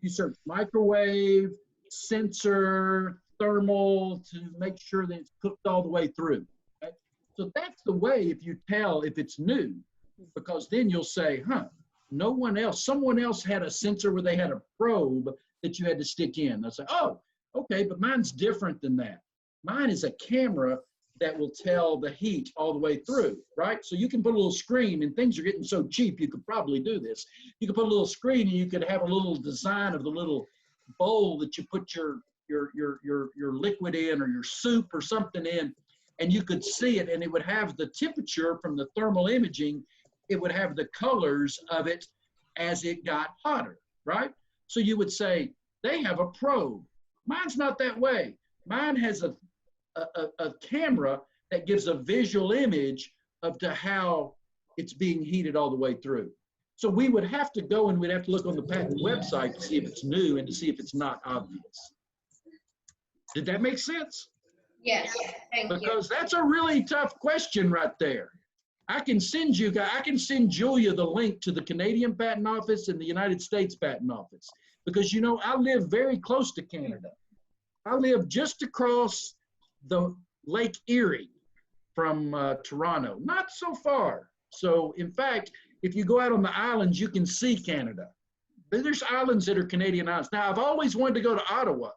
You search microwave, sensor, thermal to make sure that it's cooked all the way through. Okay? So that's the way if you tell if it's new, because then you'll say, someone else had a sensor where they had a probe that you had to stick in. They'll say, oh, Okay, but mine's different than that. Mine is a camera that will tell the heat all the way through, right? So you can put a little screen, and things are getting so cheap, you could probably do this. You could put a little screen, and you could have a little design of the little bowl that you put your liquid in, or your soup or something in, and you could see it, and it would have the temperature from the thermal imaging. It would have the colors of it as it got hotter, right? So you would say, they have a probe. Mine's not that way. Mine has a camera that gives a visual image of to how it's being heated all the way through. So we would have to go and we'd have to look on the patent website to see if it's new and to see if it's not obvious. Did that make sense? Yes, thank you. Because that's a really tough question right there. I can send Julia the link to the Canadian Patent Office and the United States Patent Office, because you know I live very close to Canada. I live just across the Lake Erie from Toronto, not so far. So in fact, if you go out on the islands, you can see Canada. There's islands that are Canadian islands. Now, I've always wanted to go to Ottawa,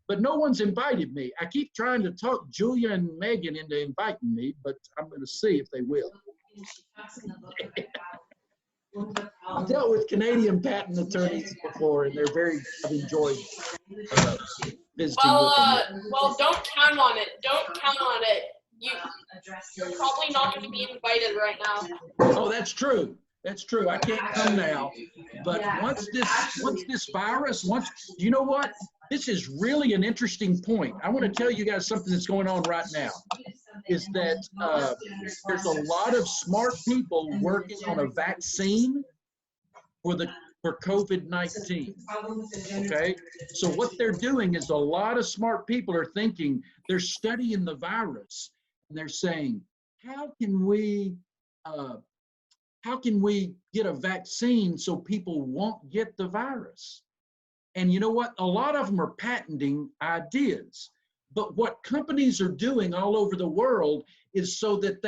but no one's invited me. I keep trying to talk Julia and Megan into inviting me, but I'm going to see if they will. I've dealt with Canadian patent attorneys before, and I've enjoyed visiting with them. Well, don't count on it. Don't count on it. You're probably not going to be invited right now. Oh, that's true. That's true. I can't come now. But once this virus, you know what? This is really an interesting point. I want to tell you guys something that's going on right now. Is that there's a lot of smart people working on a vaccine for COVID-19. Okay, so what they're doing is a lot of smart people are thinking, they're studying the virus, and they're saying, how can we get a vaccine so people won't get the virus? And you know what? A lot of them are patenting ideas. But what companies are doing all over the world is so that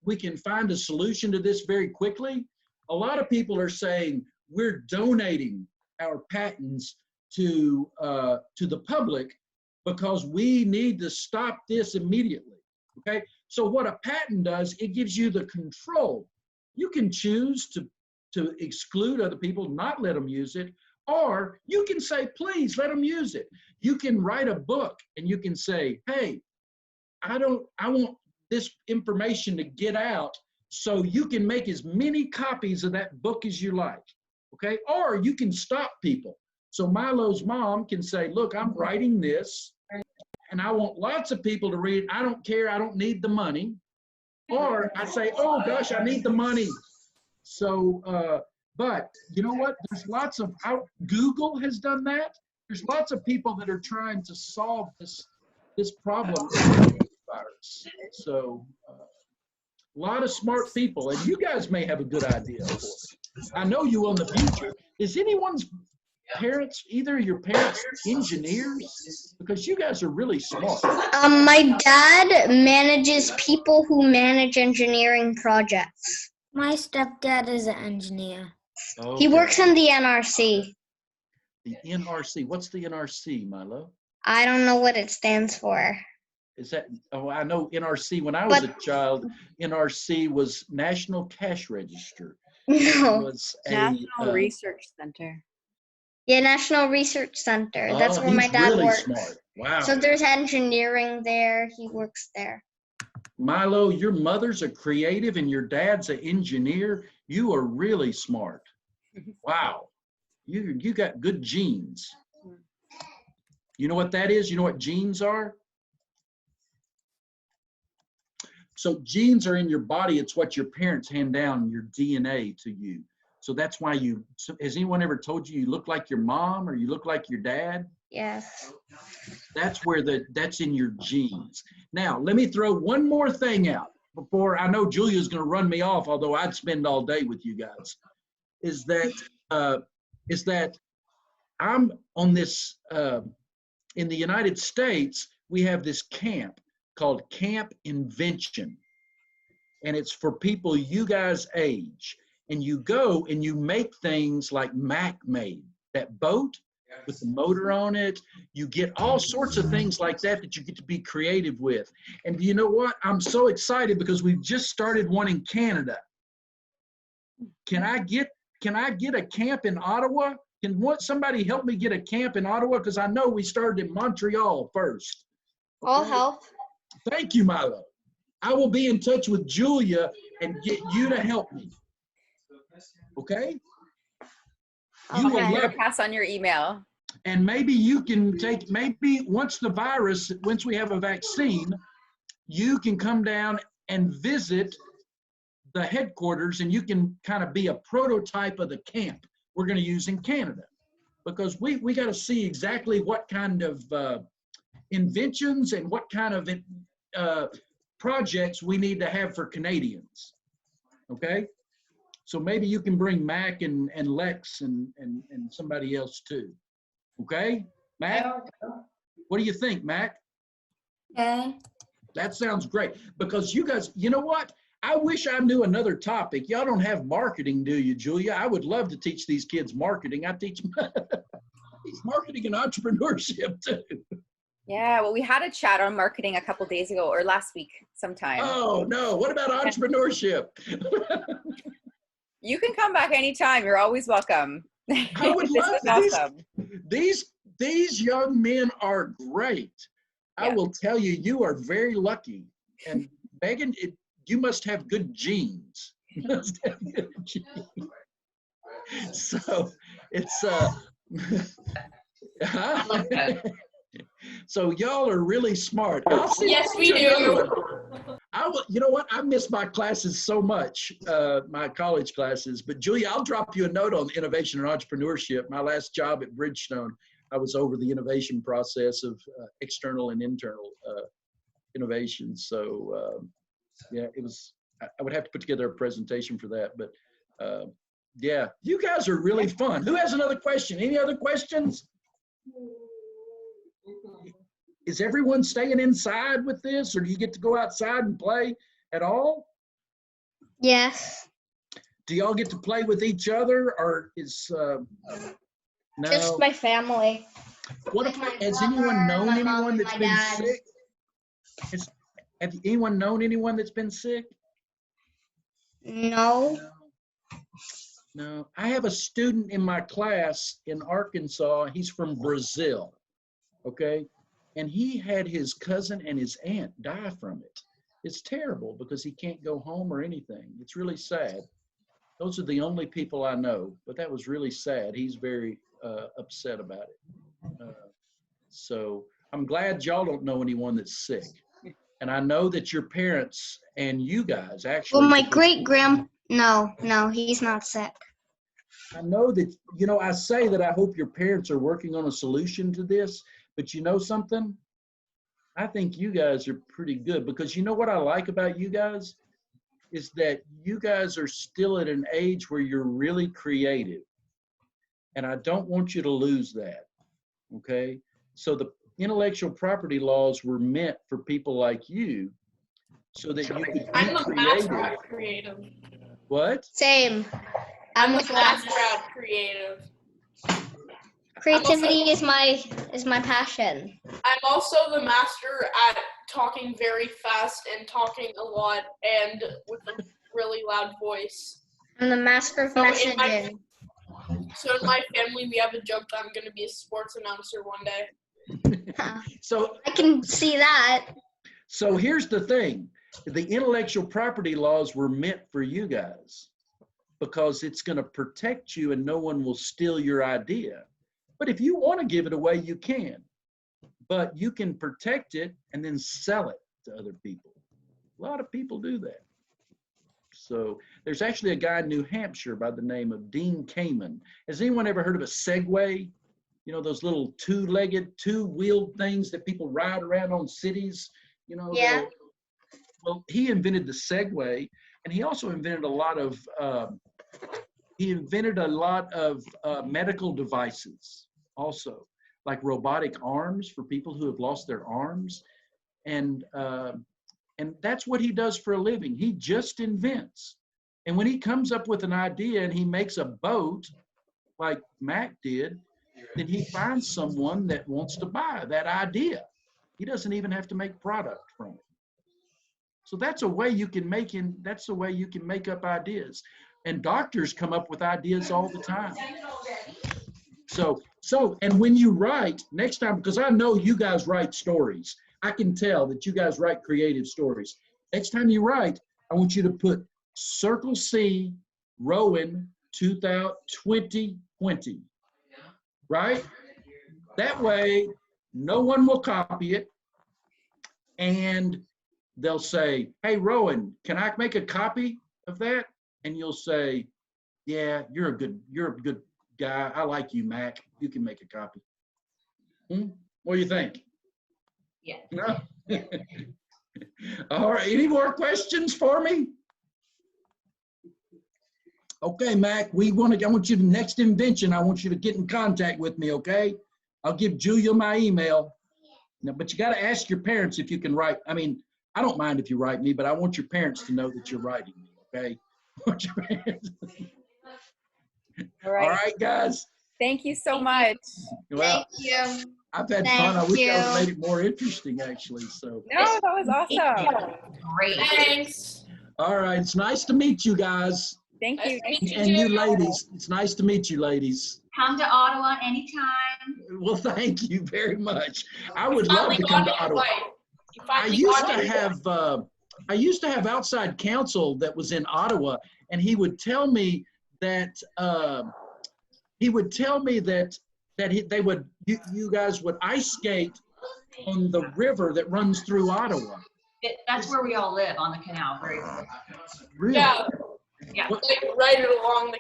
we can find a solution to this very quickly. A lot of people are saying, we're donating our patents to the public because we need to stop this immediately. Okay, so what a patent does, it gives you the control. You can choose to exclude other people, not let them use it, or you can say, please let them use it. You can write a book and you can say, hey, I want this information to get out, so you can make as many copies of that book as you like. Okay, or you can stop people. So Milo's mom can say, look, I'm writing this and I want lots of people to read. I don't care, I don't need the money. Or I say, oh gosh, I need the money. So, but you know what? There's lots of, Google has done that. There's lots of people that are trying to solve this problem with the virus. So, a lot of smart people, and you guys may have a good idea, of course. I know you will in the future. Is anyone's parents, either of your parents, engineers? Because you guys are really smart. My dad manages people who manage engineering projects. My stepdad is an engineer. Okay. He works in the NRC. The NRC. What's the NRC, Milo? I don't know what it stands for. Is that, oh, I know NRC. When I was a child, NRC was National Cash Register. No. It was National Research Center. Yeah, National Research Center. That's where my dad really works. Smart. Wow. So there's engineering there. He works there. Milo, your mother's a creative and your dad's an engineer. You are really smart. Wow. You got good genes. You know what that is? You know what genes are? So genes are in your body. It's what your parents hand down, your DNA to you. So that's why has anyone ever told you look like your mom or you look like your dad? Yes. That's in your genes. Now, let me throw one more thing out before I know Julia's going to run me off, although I'd spend all day with you guys, is that I'm on this, in the United States, we have this camp called Camp Invention. And it's for people you guys age. And you go and you make things like Mac made, that boat. with the motor on it. You get all sorts of things like that that you get to be creative with. And you know what? I'm so excited because we've just started one in Canada. Can I get a camp in Ottawa? Can somebody help me get a camp in Ottawa? Because I know we started in Montreal first. I'll Okay? help. Thank you, Milo. I will be in touch with Julia and get you to help me. Okay? You will Okay. love it. Pass on your email. And maybe you can maybe once we have a vaccine, you can come down and visit the headquarters and you can kind of be a prototype of the camp we're going to use in Canada. Because we got to see exactly what kind of inventions and what kind of projects we need to have for Canadians. Okay? So maybe you can bring Mac and Lex and somebody else too. Okay? Mac? What do you think, Mac? Okay. That sounds great. Because you guys, you know what? I wish I knew another topic. Y'all don't have marketing, do you, Julia? I would love to teach these kids marketing. I teach marketing and entrepreneurship too. Yeah, well, we had a chat on marketing a couple days ago or last week sometime. Oh, no. What about entrepreneurship? You can come back anytime. You're always welcome. I would This love is awesome. These young men are great. I Yeah. will tell you, you are very lucky. And Megan, you must have good genes. You must have good genes. So it's so y'all are really smart. I'll see Yes, we you another do. one. You know what? I miss my classes so much, my college classes. But Julia, I'll drop you a note on innovation and entrepreneurship. My last job at Bridgestone, I was over the innovation process of external and internal innovation. So yeah, it was. I would have to put together a presentation for that. But yeah, you guys are really fun. Who has another question? Any other questions? Is everyone staying inside with this, or do you get to go outside and play at all? Yes. Do y'all get to play with each other, or is no? Just my family. What if, has anyone known anyone that's been sick? Have anyone known anyone that's been sick? No. No. I have a student in my class in Arkansas. He's from Brazil. Okay. And he had his cousin and his aunt die from it. It's terrible because he can't go home or anything. It's really sad. Those are the only people I know, but that was really sad. He's very upset about it. So I'm glad y'all don't know anyone that's sick. And I know that your parents and you guys actually. Well, my no, he's not sick. I know that, you know, I say that I hope your parents are working on a solution to this, but you know something? I think you guys are pretty good, because you know what I like about you guys is that you guys are still at an age where you're really creative. And I don't want you to lose that, okay? So the intellectual property laws were meant for people like you so that you could be I'm a master creative. at creative. What? Same. I'm I'm a with master Lex. at creative. Creativity is my passion. I'm also the master at talking very fast and talking a lot and with a really loud voice. I'm the master of So messaging. So in my family, we have a joke that I'm going to be a sports announcer one day. So I can see that. So here's the thing. The intellectual property laws were meant for you guys because it's going to protect you and no one will steal your idea. But if you want to give it away, you can. But you can protect it and then sell it to other people. A lot of people do that. So there's actually a guy in New Hampshire by the name of Dean Kamen. Has anyone ever heard of a Segway? You know, those little two-legged, two-wheeled things that people ride around on cities? You know, Yeah. Well, he invented the Segway, and he also invented a lot of medical devices also, like robotic arms for people who have lost their arms. And that's what he does for a living. He just invents. And when he comes up with an idea and he makes a boat, like Mac did, then he finds someone that wants to buy that idea. He doesn't even have to make product from it. So that's a way you can make up ideas. And doctors come up with ideas all the time. So and when you write next time, because I know you guys write stories. I can tell that you guys write creative stories. Next time you write, I want you to put Circle C, Rowan 2020, right? That way, no one will copy it. And they'll say, hey, Rowan, can I make a copy of that? And you'll say, yeah, you're a good guy. I like you, Mac. You can make a copy. What do you think? Yeah. No? All right, any more questions for me? Okay, Mac, I want you to next invention, I want you to get in contact with me, okay? I'll give Julia my email. Now, but you got to ask your parents if you can write. I mean, I don't mind if you write me, but I want your parents to know that you're writing me, okay? I want your parents. All right. All right, guys. Thank you so much. Well, Thank you. I've had fun. I wish I would have made it more interesting, actually. So. No, that was awesome. Great. Thanks. All right, it's nice to meet you guys. Thank you. Nice to meet you And you too. ladies, it's nice to meet you ladies. Come to Ottawa anytime. Well, thank you very much. I would Finally love to come got to it Ottawa. right. You I finally used got to it. have outside counsel that was in Ottawa, and he would tell me that you guys would ice skate on the river that runs through Ottawa. That's where we all live, on the canal. Very good. Really? Yeah. Yeah. Like right along the